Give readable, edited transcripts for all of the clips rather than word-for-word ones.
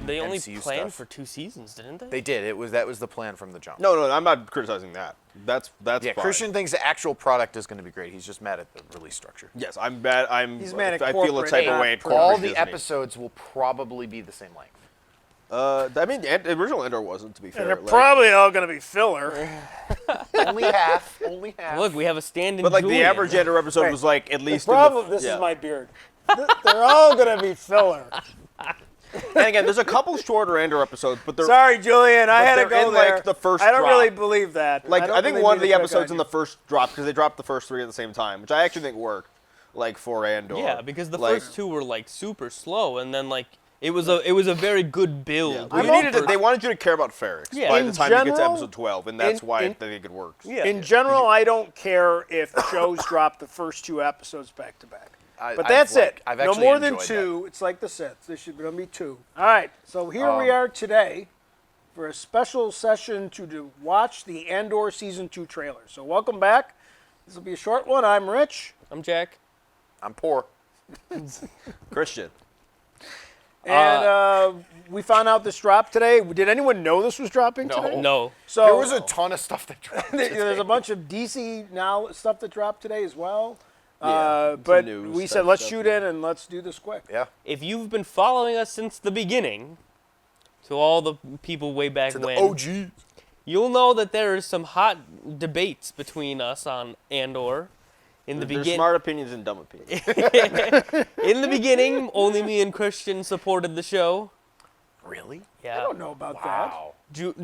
They only MCU planned stuff. for 2 seasons, didn't they? They did. That was the plan from the jump. No, I'm not criticizing that. That's Yeah, fine. Christian thinks the actual product is going to be great. He's just mad at the release structure. Yes, I'm bad. He's mad at I feel a corporate, type not of way at for- corporate All the Disney. episodes will probably be the same length. I mean, the original Andor wasn't, to be fair. And they're like- probably all going to be filler. Only half. Only half. Look, we have a stand-in But like Julian. the average Andor episode Right. was like at least. This is my beard. They're all going to be filler. And again, there's a couple shorter Andor episodes, but they're Sorry, Julian, I but had to they're go in, there. like, the first I don't drop. really believe that. like don't I think believe one of you the took episodes in idea. the first drop because they dropped the first 3 at the same time, which I actually think worked, like for Andor. Yeah, because the Like, first 2 were like super slow, and then like it was a very good build. Yeah, I'm you needed open. they wanted you to care about Ferrix Yeah. by In the time you get to general, episode 12, and that's why I think it works. Yeah. In general, I don't care if shows drop the first 2 episodes back to back. But that's it. I've No actually more than enjoyed 2. It's like the sets. There should only be 2. All right. So here we are today for a special session to watch the Andor Season 2 trailer. So welcome back. This will be a short one. I'm Rich. I'm Jack. I'm poor. Christian. And we found out this dropped today. Did anyone know this was dropping today? No. So There was a ton of stuff that dropped. there's a bunch of DC now stuff that dropped today as well. Yeah, But news we type said, let's stuff, shoot yeah. in and let's do this quick. Yeah. If you've been following us since the beginning, to all the people way back To the when, OG. you'll know that there is some hot debates between us on Andor. In the There's beginning, smart opinions and dumb opinions. in the beginning, only me and Christian supported the show. Really? Yeah. I don't know about Wow.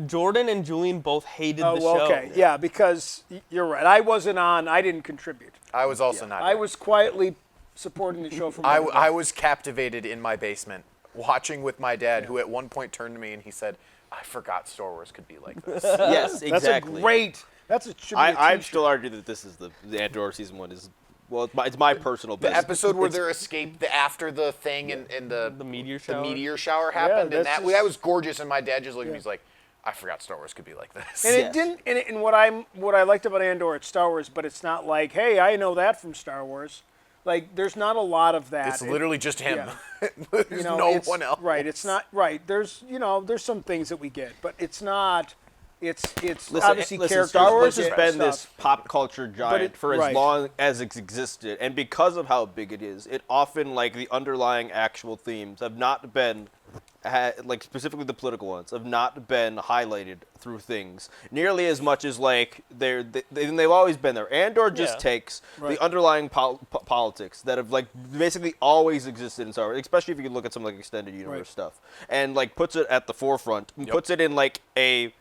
Jordan and Julian both hated that. the show. Okay. Yeah, because you're right. I wasn't on. I didn't contribute. I was also not. I was quietly supporting the show from I was captivated in my basement watching with my dad, who at one point turned to me and he said, "I forgot Star Wars could be like this." Yes, That's exactly. a great. That's a. should be a I'd t-shirt. still argue that this is the Andor season 1 is, well, it's my personal The best. episode where they're escaped after the thing and The meteor shower. the meteor shower happened, and that's that just- was gorgeous. And my dad just looked at me, he's like, "I forgot Star Wars could be like this." And Yes. it didn't. And what I liked about Andor, it's Star Wars, but it's not like, hey, I know that from Star Wars. Like, there's not a lot of that. It's literally just him. yeah. There's You know, no it's- one else. Right. It's not right. There's there's some things that we get, but it's not. It's Listen, obviously characters. Star Wars that has get been stuff. this pop culture giant it- for as right. long as it's existed, and because of how big it is, it often, like, the underlying actual themes have not been, like, specifically the political ones, have not been highlighted through things nearly as much as, like, they've always been there. Andor just Yeah. takes Right. the underlying politics that have, like, basically always existed in Star Wars, especially if you look at some, like, extended universe Right. stuff, and, like, puts it at the forefront, and puts it in, like, I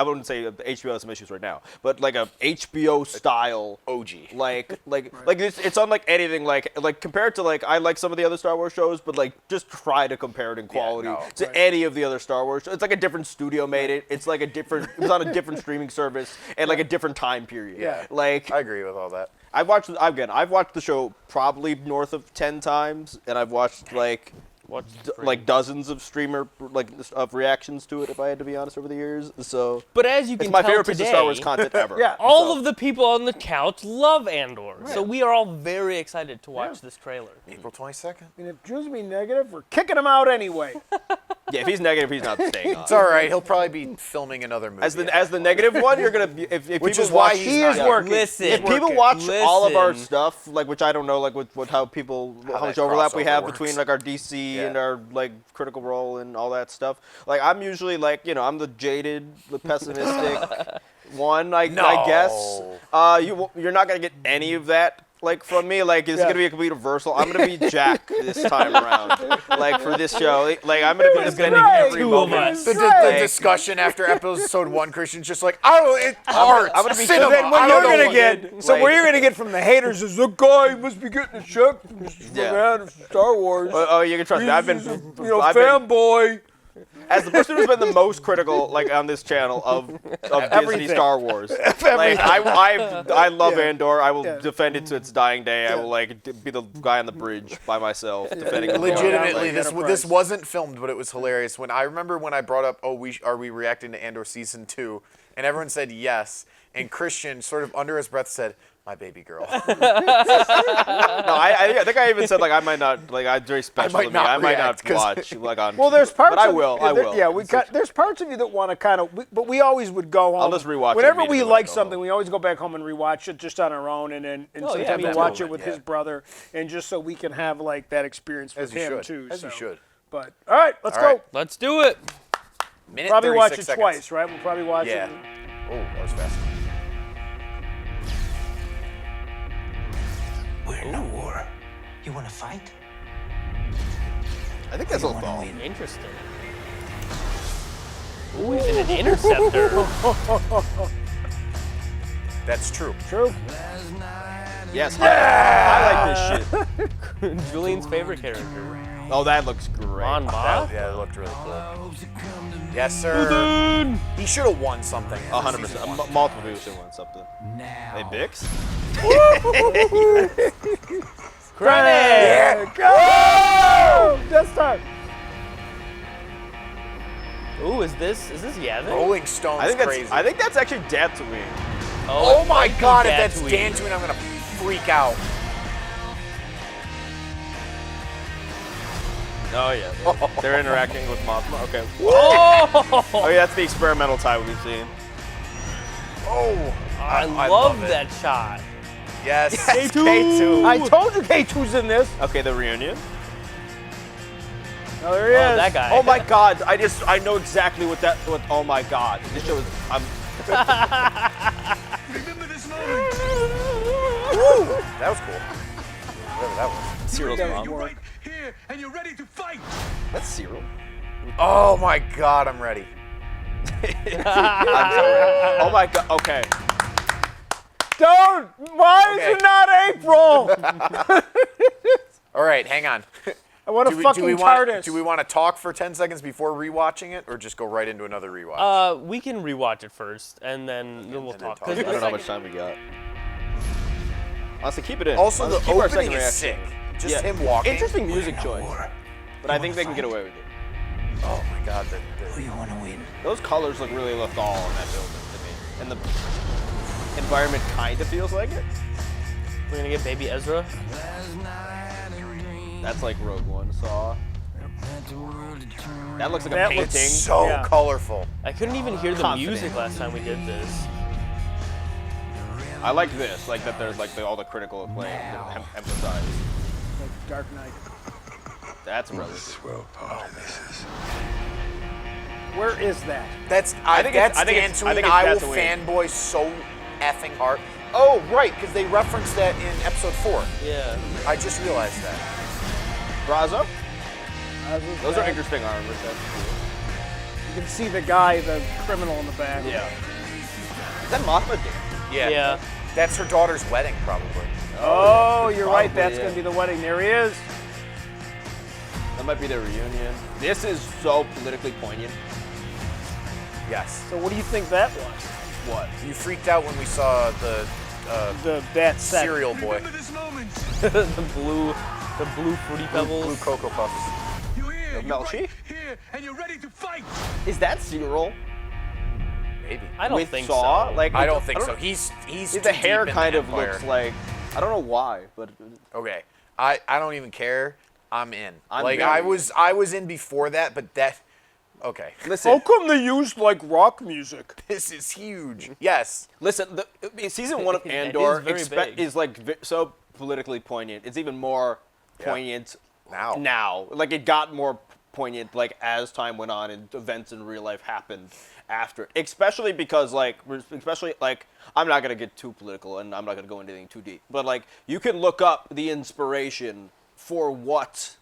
wouldn't say HBO has some issues right now, but like a HBO style OG. like it's unlike anything like compared to, like, I like some of the other Star Wars shows, but like just try to compare it in quality no. to any of the other Star Wars shows. It's like a different studio made it. It's like it was on a different streaming service and like a different time period. Yeah. Like I agree with all that. I've watched the show probably north of 10 times, and I've watched like dozens of streamer of reactions to it, if I had to be honest, over the years. So But as you it's can my tell favorite today, piece of Star Wars content ever. Yeah. all So- of the people on the couch love Andor. So we are all very excited to watch this trailer. April 22nd. And if Drew's being negative, we're kicking him out anyway. Yeah, if he's negative, he's not staying on. It's all right. He'll probably be filming another movie. As the negative one, you're gonna be, if Which people is why watch, he's He not is working. Listen. if people working. watch all of our Listen. stuff, like, which I don't know, like with how How much that overlap we crossover have works. between like our DC Yeah. and our like Critical Role and all that stuff. Like, I'm usually like, I'm the jaded, the pessimistic one, I guess. You're not gonna get any of that. Like, from me, like, it's Yeah. gonna be a complete reversal. I'm gonna be Jack this time around, like, for this show. Like, I'm gonna be spending right. every Two of moment. us. The Right. discussion after episode 1, Christian's just like, it's art. I'm gonna be cinema. Then what I you're don't know gonna what- get, so like- what you're gonna get from the haters is the guy must be getting a check from Star Wars. Oh, you can trust me. I've been, He's a, I've been, fanboy. as the person who's been the most critical, like, on this channel of Disney Everything. Star Wars. Like, I love Yeah. Andor. I will Yeah. defend it to its dying day. I will, like, be the guy on the bridge by myself defending it. Legitimately, Like, this wasn't filmed, but it was hilarious. When I remember when I brought up, are we reacting to Andor season 2, and everyone said yes, and Christian sort of under his breath said, My baby girl. No, I think I even said like I might not like I'm very special to me. not I might react, not 'cause- watch like on. Well, there's parts. but I of, will. I will. Yeah, there's parts of you that want to kind of, but we always would go home. I'll just rewatch it whenever we immediately when I like go something. home. We always go back home and rewatch it just on our own, and then Oh, yeah, sometimes me we too. watch it with Yeah. his brother, and just so we can have like that experience with As you him should. too. As you so. should. But all right, let's All go. right. Let's do it. Minute Probably watch 36 it seconds. twice, right? We'll probably watch Yeah. it. Oh, that was fast. We're in a war. You want to fight? I think that's a little win. Interesting. Ooh, even an interceptor. That's true. True. Yes. I like this shit. Julian's favorite character. Oh, that looks great. Mon Moth. Yeah, it looked really cool. Yes, sir. He should have won something. in 100%. season one. Multiple people should win something. Hey, Bix? Credit. Go! This time. Ooh, is this Yavin? Rolling Stone's I think that's crazy. I think that's actually Tatooine. Oh it my might be God! If that's Tatooine. Dantooine, I'm gonna freak out. Oh yeah, they're interacting with Mothma. Okay. Oh, Oh yeah, that's the experimental tie we've seen. Oh, I love love it. that shot. Yes. K2. I told you K2's in this. Okay, the reunion. Oh, there he Oh, is. that guy. Oh my God! I know exactly what that. Oh my God! This show is. Remember this moment. That was cool. Whatever that was. Cyril's Yeah, mom. you're right here, and you're ready to fight. That's Cyril. Oh my God! I'm ready. I'm sorry. Oh my God. Okay. Don't. Why Okay. is it not April? All right, hang on. I want a fucking TARDIS. Do we want to talk for 10 seconds before rewatching it, or just go right into another rewatch? We can rewatch it first, and then we'll then talk. talk. 'Cause I don't know how it's much time we got. Honestly, keep it in. Also, Honestly, the keep our opening second is sick. reaction. Just Yeah. him walking. Interesting music choice. But I think they can get away with it. Oh my God! Who you want to win? Those colors look really lethal in that building to me. And the environment kind of feels like it. We're gonna get Baby Ezra. That's like Rogue One saw. That looks like That a looks painting. so Yeah. colorful. I couldn't even hear the Confident. music last time we did this. I like this, like that there's like all the critical acclaim that emphasized. Like Dark Knight. That's relative. Where is that? That's I think it's- that's I think it's- I Dantooine. think it's I will Tatooine. fanboy so effing hard. Oh right, because they referenced that in episode 4. Yeah. I just realized that. Brazo? Those are That- interesting armors. That's cool. You can see the guy, the criminal in the back. Yeah. Is that Mothma? Yeah. Yeah. That's her daughter's wedding, probably. Oh, you're right. Probably, That's yeah. going to be the wedding. There he is. That might be their reunion. This is so politically poignant. Yes. So what do you think that was? What? You freaked out when we saw the That set. cereal boy, Remember this moment. the blue fruity pebbles. blue Cocoa Puffs. You're here. You're Melchi? right here, and you're ready to fight. Is that Cyril? Maybe. I don't with think Saw? so. Like I don't think so. He's The too hair deep in kind the of Empire. looks like. I don't know why, but Okay. I don't even care. I'm in. I'm like very I was in before that, but that. Okay. listen. How come they used like rock music? This is huge. Yes. Listen, season 1 of That Andor is very big. is like so politically poignant. It's even more poignant Now. Like it got more poignant like as time went on and events in real life happened after. Especially because I'm not gonna get too political and I'm not gonna go into anything too deep. But like you can look up the inspiration for what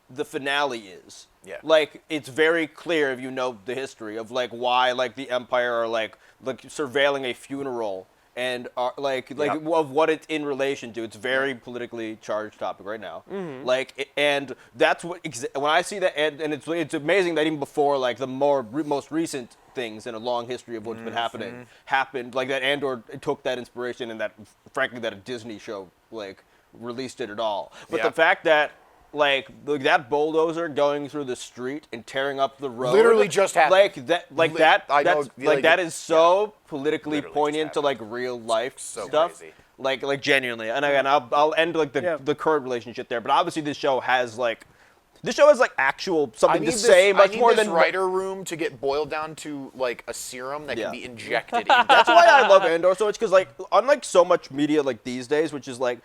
the finale is. Yeah. Like it's very clear if you know the history of like why like the Empire are like surveilling a funeral and are like Yep. of what it's in relation to. It's very politically charged topic right now. Like and that's what when I see that and it's amazing that even before like the most recent things in a long history of what's been happened like that Andor took that inspiration and that frankly that a Disney show like released it at all. But Yeah. the fact that like that bulldozer going through the street and tearing up the road Literally just happened. like that I know, that's like, that is so politically Literally just poignant to happened. like real life So stuff. crazy. like genuinely. And again, I'll end like Yeah. the current relationship there. But obviously, this show has like actual I something need to say I much need more this than writer room to get boiled down to like a serum that Yeah. can be injected into. That's why I love Andor so much, because like unlike so much media like these days, which is like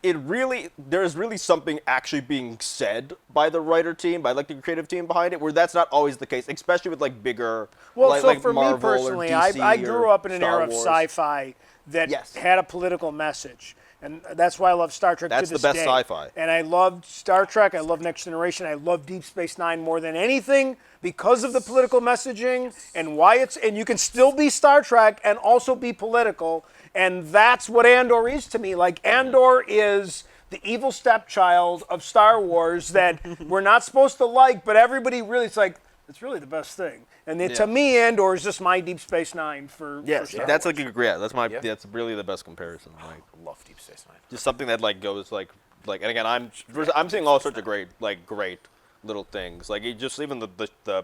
it really, there's really something actually being said by the writer team, by like the creative team behind it, where that's not always the case, especially with like bigger Well, like, so like for Marvel me personally, or DC I grew or up in an Star era of Wars. sci-fi that Yes. had a political message. And that's why I love Star Trek That's to the this best day. sci-fi. And I loved Star Trek. I love Next Generation. I love Deep Space Nine more than anything because of the political messaging and why it's. And you can still be Star Trek and also be political. And that's what Andor is to me. Like Andor is the evil stepchild of Star Wars that we're not supposed to like, but everybody really, it's really the best thing. And to me, Andor is just my Deep Space Nine for Yes, Star that's Wars. like that's really the best comparison. Like I love Deep Space Nine. just something that like goes like and again I'm seeing all sorts of great little things, like it just even the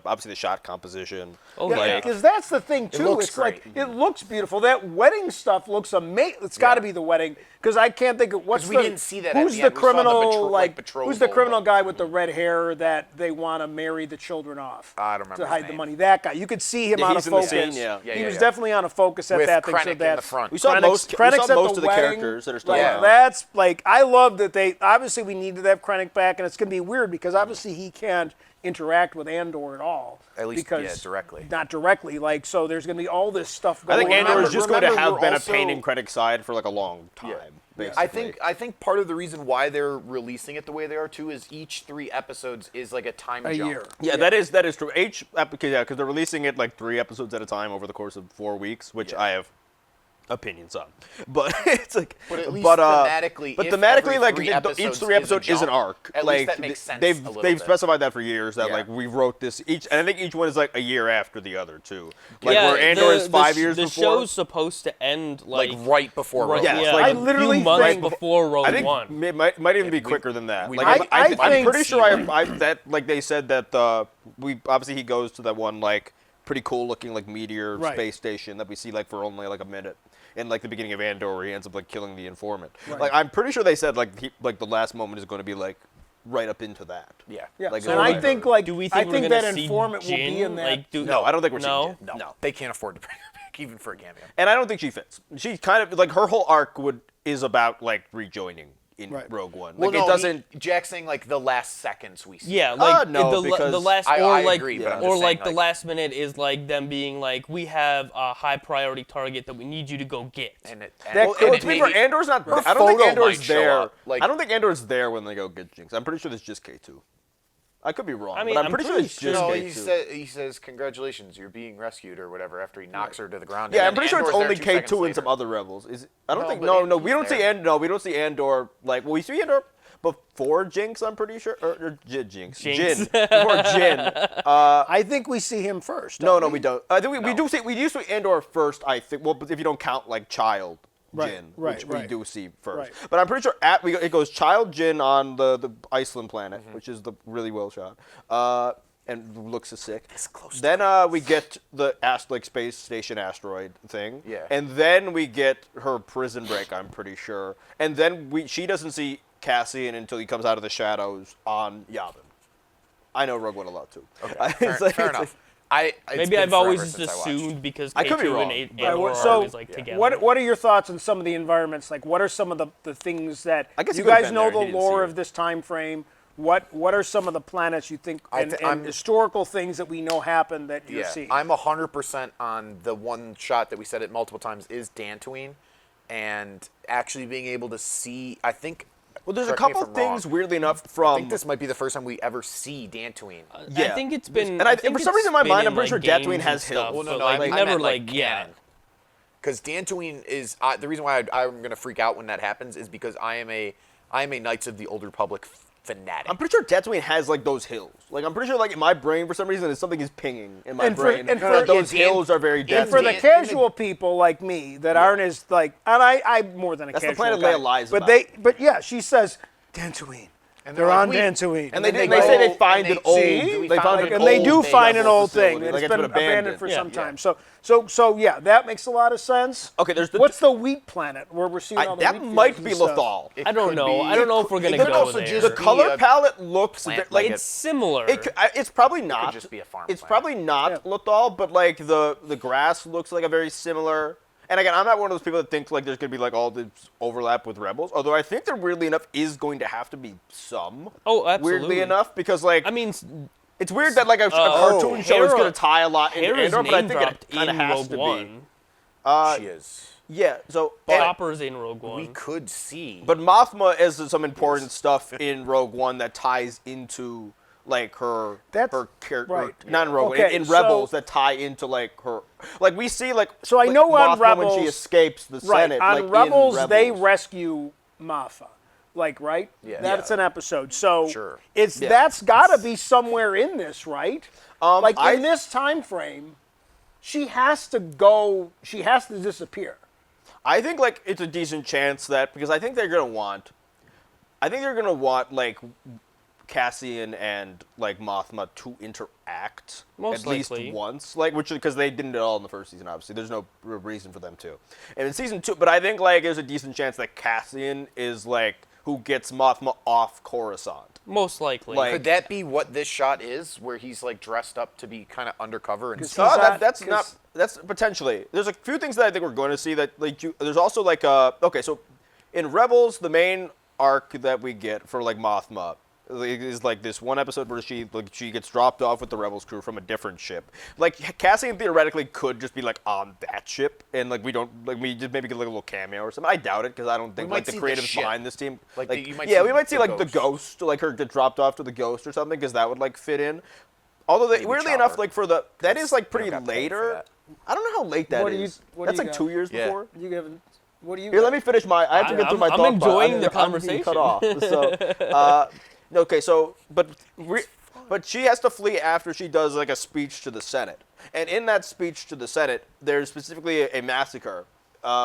obviously the shot composition. Oh, Yeah, yeah. because that's the thing too. looks It's like great. it looks beautiful. That wedding stuff looks amazing. It's got to Yeah. be the wedding because I can't think of what's 'Cause we didn't see that at Who's the the end. We saw the criminal betrothal, who's the criminal but- guy with the red hair that they want to marry the children off? I don't remember to his hide the name. money. That guy. You could see him Yeah, on a he's in the focus. scene, yeah. Yeah, he yeah, was yeah. definitely on a focus at With that thing. Krennic So in the that's front. We saw Krennic's- most Krennic's at most the of the wedding. characters that are still Like, alive. that's like I love that they obviously we need to have Krennic back, and it's going to be weird because obviously he can't interact with Andor at all. At least, because yeah, directly. Not directly, like so. There's going to be all this stuff I going. think on. Andor is just going to remember have we're been also- a pain in Krennic's side for like a long time. Basically. I think part of the reason why they're releasing it the way they are too is each 3 episodes is like a time a jump. year. Yeah, that is true. Because they're releasing it like 3 episodes at a time over the course of 4 weeks, which Yeah. I have opinions on. But it's like, But at least but thematically, if thematically, every like 3 each episodes 3 episodes is an jump, arc. At like least that makes sense. they've a little they've bit. specified that for years that Yeah. like we wrote this each, and I think each one is like a year after the other too. Like Yeah, where Andor is 5 years the before. show's supposed to end like like right before right, Rogue Yes, One. yeah, like, I a literally few months think- before Rogue I think One. it might even be quicker than that. we Like, might- I'm think- pretty sure that like they said that we obviously he goes to that one like pretty cool looking like meteor Right. space station that we see like for only like a minute in like the beginning of Andor where he ends up like killing the informant. Right. Like I'm pretty sure they said like the last moment is going to be like right up into that. Yeah. Yeah, Like, and so I like- think like Do we I think think we're that gonna see informant will be Jin? in that. Like, No, I don't think we're seeing no. Jin. No, they can't afford to bring her back even for a cameo. And I don't think she fits. She kind of like her whole arc is about like rejoining in Right. Rogue One. Well, Like no, it doesn't. Jack's saying like the last seconds we see. Yeah, like no, the because last I or like agree, but I'm or just like saying, the like- last minute is like them being like, we have a high priority target that we need you to go get. And it, That Well, could to be fair, maybe- Andor's not. Her I don't think photo Andor's might show there. up, like- I don't think Andor's there when they go get Jinx. I'm pretty sure it's just K2. I could be wrong. I mean, but I'm I'm pretty sure pretty it's sure- just No, K2. he says congratulations, you're being rescued or whatever after he knocks her to the ground. Yeah, and I'm then pretty sure it's Andor's there only 2 seconds K2 and later. some other rebels. I don't No, think. but No, he's we don't see there. we don't see Andor. Like, well, we see Andor before Jinx. I'm pretty sure, or Jinx, Jinx. Jin, before Jin. I think we see him first. No, don't we don't. I think we No. do see Andor first. I think. Well, but if you don't count like Child Right, Jin, right, which we right. do see first. Right. But I'm pretty sure it goes Child Jin on the Iceland planet, which is the really well shot, and looks sick. close Then we get the like space station asteroid thing. Yeah. And then we get her prison break. I'm pretty sure. And then she doesn't see Cassian until he comes out of the shadows on Yavin. I know Rogue One a lot too. Okay, It's fair, like- fair it's enough. It's Maybe been I've forever always since just I watched. assumed because I could be K2 wrong. and Right, Andor so are always like together. What are your thoughts on some of the environments? Like, what are some of the things that I guess you he could've guys been know there, the he didn't see lore it. of this time frame? What are some of the planets you think and I'm- historical things that we know happen that you're Yeah, seeing? I'm 100% on the one shot that we said it multiple times is Dantooine, and actually being able to see. I think. Well, there's a correct me if couple I'm things wrong, weirdly enough I from. think this might be the first time we ever see Dantooine. Yeah. I think it's been. And I think for some it's reason in my been mind, in, I'm pretty like, sure Dantooine games has and stuff, hills. but, no, like, I never meant, like yeah. Because Dantooine is the reason why I'm gonna freak out when that happens is because I am a Knights of the Old Republic fanatic. I'm pretty sure Tatooine has like those hills. Like I'm pretty sure like in my brain for some reason something is pinging in my And for- brain. and for- that those Yeah, Dan- hills are very Dan- and for the Dantooine. casual people like me that aren't as like, and I'm more than a That's the casual planet guy, Leia lies but about. but yeah, she says Dantooine, They're on Dantooine. And they go- say they find and an they- old. See? They found an and they do old find an rebel old thing. facility. It's Like, been abandoned for Yeah. some time. So yeah, that makes a lot of sense. Okay, there's the- What's the wheat planet where we're seeing all the that wheat might fields be and stuff? Lothal. It I don't could know. be- I don't know if we're gonna it could go also there. just The be color a palette looks plant like It's similar. it's probably not. just be a farm It's plant. probably not Yeah. Lothal, but like the grass looks like a very similar. And again, I'm not one of those people that think like there's gonna be like all this overlap with Rebels. Although I think there weirdly enough is going to have to be some. Oh, absolutely. Weirdly enough, because like I mean, it's weird that like a cartoon show is Hera- gonna tie a lot into Hera's Andor, but I name think it dropped kind of in has Rogue to One. be. She is. Yeah. So. Chopper's in Rogue One. We could see. But Mothma is some important stuff in Rogue One that ties into like her character, right. not in Rogue Okay, One, in so- Rebels that tie into like her. Like we see like. So I like, know on Mothma Rebels when she escapes the Right, Senate. on like, in Rebels, they Rebels. rescue Mothma, like right? Yeah. That's Yeah. an episode. So Sure. it's Yeah. that's got to be somewhere in this, right? Like I- in this time frame, she has to go. She has to disappear. I think like it's a decent chance that because I think they're gonna want like Cassian and like Mothma to interact Most at least likely. once, like which because they didn't at all in the first season. Obviously, there's no real reason for them to. And in season 2, but I think like there's a decent chance that Cassian is like who gets Mothma off Coruscant. Most likely. Like- Could that be what this shot is, where he's like dressed up to be kind of undercover and 'Cause stuff? he's at- That's 'cause- not. That's potentially. There's a few things that I think we're going to see that like there's also like okay, so in Rebels the main arc that we get for like Mothma is like this one episode where she gets dropped off with the Rebels crew from a different ship. Like Cassian theoretically could just be like on that ship and like we just maybe get like a little cameo or something. I doubt it because I don't think might like the see the creatives ship. behind this team Like, you might yeah see we might see the like the ghost like her get dropped off to the ghost or something because that would like fit in. Although Maybe weirdly Chopper. enough like for the that is like you pretty don't got paid for later. that. I don't know how late that What do you- is. what do That's you like got? 2 years Yeah. before. You haven't. What do you? Here, got? let me finish my. I have to get through my I'm thought. enjoying the I'm being cut conversation. off. So, okay, so but she has to flee after she does like a speech to the Senate, and in that speech to the Senate, there's specifically a massacre,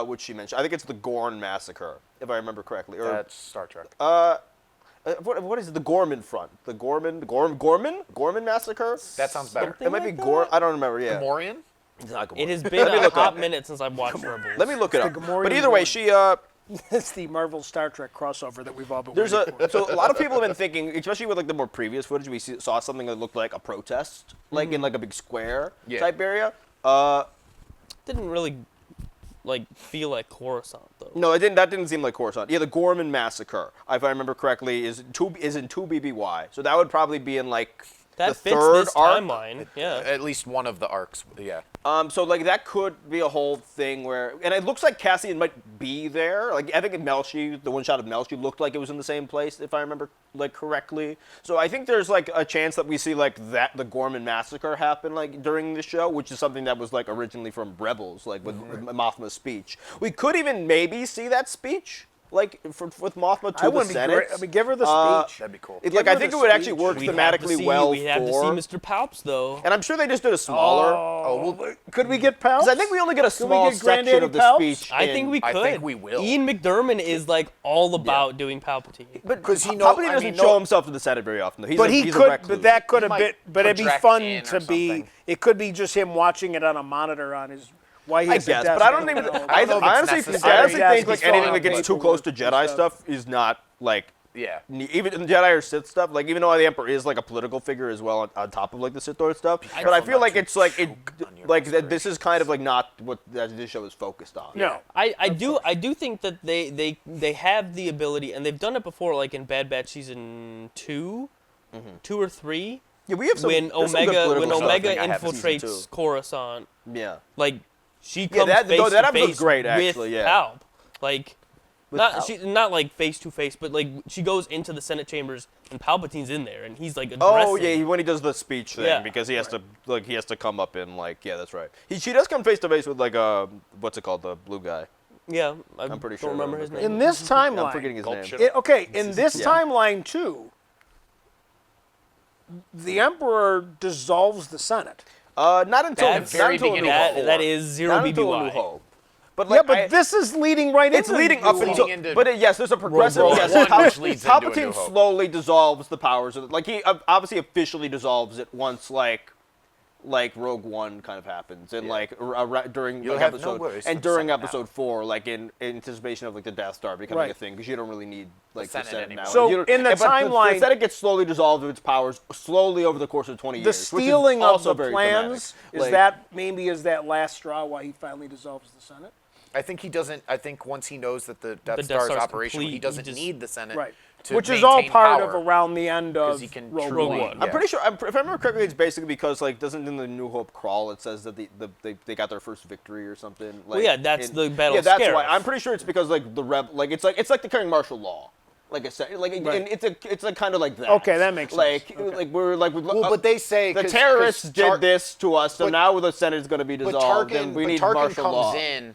which she mentioned. I think it's the Gorn massacre, if I remember correctly. Or That's Star Trek. what is it? The Gorman front? The Gorman massacre? That sounds better. It might be like Gorn. I don't remember. Yeah. Gamorrean? It's not Gamorrean. it has been me a look hot up. minute since I've watched Rebels. Let me look it up. Gamorrean But either way, Gorn. she It's the Marvel Star Trek crossover that we've all been There's waiting for. so a lot of people have been thinking, especially with like the more previous footage, we saw something that looked like a protest, like in like a big square Yeah. type area. Didn't really like feel like Coruscant though. No, it didn't. That didn't seem like Coruscant. Yeah, the Gorman massacre, if I remember correctly, is in 2BBY. So that would probably be in like That the fits third this arc. timeline. Yeah. At least one of the arcs. Yeah. So like that could be a whole thing where, and it looks like Cassian might be there. Like I think Melshi, the one shot of Melshi looked like it was in the same place, if I remember like correctly. So I think there's like a chance that we see like the Gorman massacre happen like during the show, which is something that was like originally from Rebels, like with Mothma's speech. We could even maybe see that speech. Like with Mothma to I the wouldn't be Senate. great. I mean, give her the speech. That'd be cool. Like her I think the it would actually speech. work We'd have to thematically see- well We'd have to for. see Mr. Palps though. And I'm sure they just did a smaller. Oh, well, Could we get Pals? Because I think we only get a Can we small get section Granddaddy of the Palps? speech. I think we I could. think we will. Ian McDermott is like all about doing Palpatine. But 'Cause he know- Palpatine I doesn't mean, show no- himself to the Senate very often. Though. He's But a, he he's a could. recluse. But that could have might been. But it'd be project fun in or to be. something. It could be just him watching it on a monitor on his. Why he I has a guess, desk. but I don't even. I, know if I it's honestly necessary. think Yes, like he's anything fine. that gets too close to Jedi stuff is not like. Yeah. Even in Jedi or Sith stuff, like even though the Emperor is like a political figure as well on top of like the Sith Lord stuff, but I careful feel not like to it's like it, choke on your like that. This inspiration. is kind of like not what this show is focused on. No. I do think that they have the ability, and they've done it before, like in Bad Batch season 2, 2 or 3, Yeah, we have some. when there's some good Omega political stuff I Omega think I have in season infiltrates two. Coruscant. Yeah. Like she comes that- face that to episode's face great, with actually, yeah. Palp. Like With not Palp. not like face to face, but like she goes into the Senate chambers and Palpatine's in there and he's like addressing. Oh yeah, when he does the speech thing, Yeah. because he has to come up in like that's right. She does come face to face with like what's it called, the blue guy. Yeah, I'm pretty don't sure I remember his remember. name. In this timeline. I'm forgetting his name. Gulp Okay, in this Yeah. timeline too, the Emperor dissolves the Senate. Not until That's not very until beginning A New of Hope. that is zero Not until A New BBY. Hope. But Yeah, like, but this is leading right it's into leading New up Hope. until. Leading into But yes, there's a progressive. Rogue Yes, One, which leads into A New Palpatine Hope. slowly dissolves the powers. Like he obviously officially dissolves it once like Rogue One kind of happens, and during You'll like have no episode worries and for the during Senate episode now. 4, like in anticipation of like the Death Star becoming Right. a thing, because you don't really need like the Senate Senate anymore. now. So, You don't- in the but timeline- the Senate gets slowly dissolved of its powers slowly over the course of 20 The years. which is stealing of also the very plans thematic. is that last straw why he finally dissolves the Senate? I think he doesn't. I think once he knows that the Death Death Star is Star's operational, complete, he doesn't he just- need the Senate. Right. To Which is all maintain part power, of around the end of he can Rogue truly- One. yeah. I'm pretty sure, if I remember correctly, it's basically because like doesn't in the New Hope crawl it says that they got their first victory or something. Like, yeah, that's the Battle Yeah, of that's Scarif. why. I'm pretty sure it's because like it's like declaring martial law. Like and it's like kind of like that. Okay, that makes sense. Like Okay. like we're like Well, but they say the 'cause terrorists Tar- did this to us, so but- now the Senate is going to be But dissolved, Tarkin, and we but need Tarkin martial comes law. in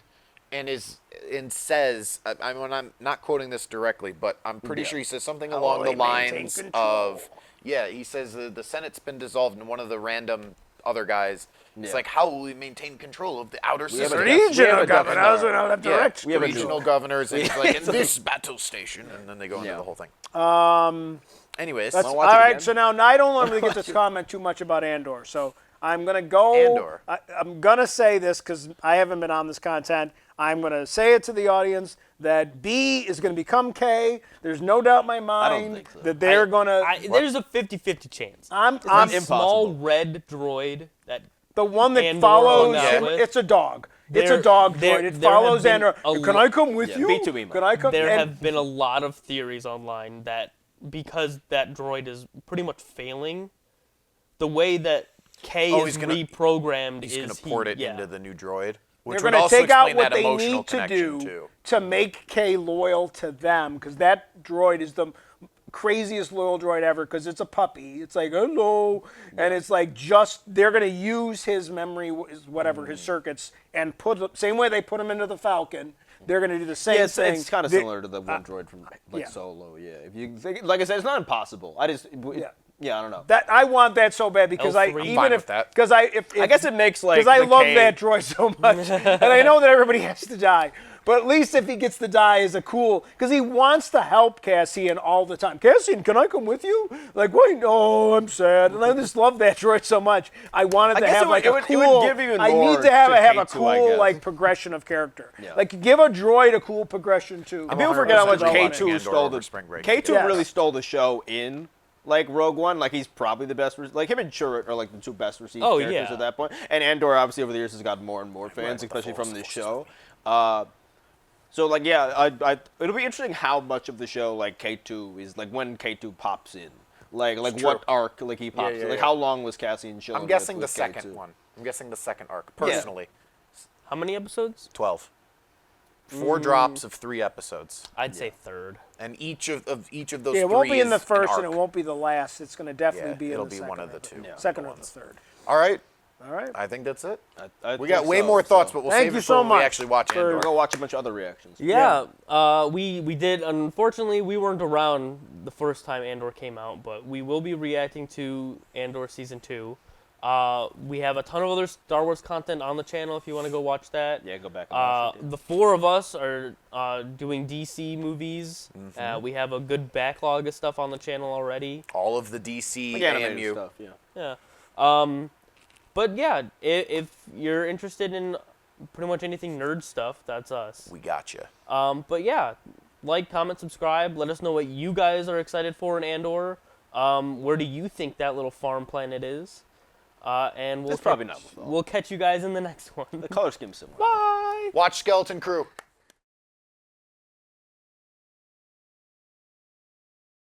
and says, I'm not quoting this directly, but I'm pretty sure he says something along the they maintain lines control. of, he says the Senate's been dissolved, and one of the random other guys, it's like, how will we maintain control of the outer have a system? We have Regional a governors governor. would have Yeah, direct we have a regional governors, and he's like, in this battle station, and then they go into Yeah. the whole thing. Anyways, That's, Wanna all watch it right, again? so now I don't normally get to comment too much about Andor, so I'm going to go. Andor. I'm going to say this because I haven't been on this content. I'm going to say it to the audience that B is going to become K. There's no doubt in my mind think so. that they're going to. There's a 50-50 chance. I'm A small impossible. red droid that the one that Andor follows hung out him. with. It's a dog. It's a There- dog there- droid. It there have follows been Andor. a Can lo- I come with you? B2 emo. Can I come? there and- have been a lot of theories online that because that droid is pretty much failing, the way that K is reprogrammed he's is going to port it yeah. into the new droid. Which They're would going to also take out explain what that they emotional need to connection, do too. to make K loyal to them, because that droid is the craziest loyal droid ever, because it's a puppy. It's like, hello, and it's like they're going to use his memory, whatever, his circuits, and same way they put him into the Falcon, they're going to do the same Yeah, thing. it's kind of similar to the one droid from like yeah. Solo. Yeah, if you think, like I said, it's not impossible. I don't know. That I want that so bad because L3. I I'm even fine if with that. because I guess it makes like because I the love K- that droid so much, and I know that everybody has to die. But at least if he gets to die is a cool, because he wants to help Cassian all the time. Cassian, can I come with you? Like, wait, no, I'm sad. And I just love that droid so much. I wanted to guess have it would- like it a would- it cool. would give even I more need to have to a K2, I cool guess. like progression of character. Yeah. Like give a droid a cool progression too. People forget how much 100% K2 Andor stole over the spring break. K2 Yes. really stole the show in like Rogue One. Like he's probably the best. Like him and Chirrut are like the two best received Oh, characters yeah. at that point. And Andor obviously over the years has gotten more and more fans, especially from this show. So like it'll be interesting how much of the show like K2 is like when K2 pops in. Like true. what arc like he pops yeah, in. Like yeah. how long was Cassian chilling I'm guessing with the second K2? one. I'm guessing the second arc, personally. How many episodes? 12. 4 drops of 3 episodes. I'd say third. And each of those Yeah, three it won't be in is the an first and arc. it won't be the last. It's going to definitely Yeah, be in it'll the be second. one of the I think. two Second or ones. the third. All right. All right. I think that's it. I We think got way so, more thoughts, so. but we'll Thank save you it for so when much we actually watch for- Andor. We'll go watch a bunch of other reactions. Yeah, we did. Unfortunately, we weren't around the first time Andor came out, but we will be reacting to Andor Season 2. We have a ton of other Star Wars content on the channel if you want to go watch that. Yeah, go back and watch it. The 4 of us are doing DC movies. We have a good backlog of stuff on the channel already. All of the DC Like animated AMU. stuff, yeah. Yeah. But yeah, if you're interested in pretty much anything nerd stuff, that's us. We got you. But yeah, like, comment, subscribe. Let us know what you guys are excited for in Andor. Where do you think that little farm planet is? And It's probably not. we'll catch you guys in the next one. The color scheme's similar. Bye. Watch Skeleton Crew.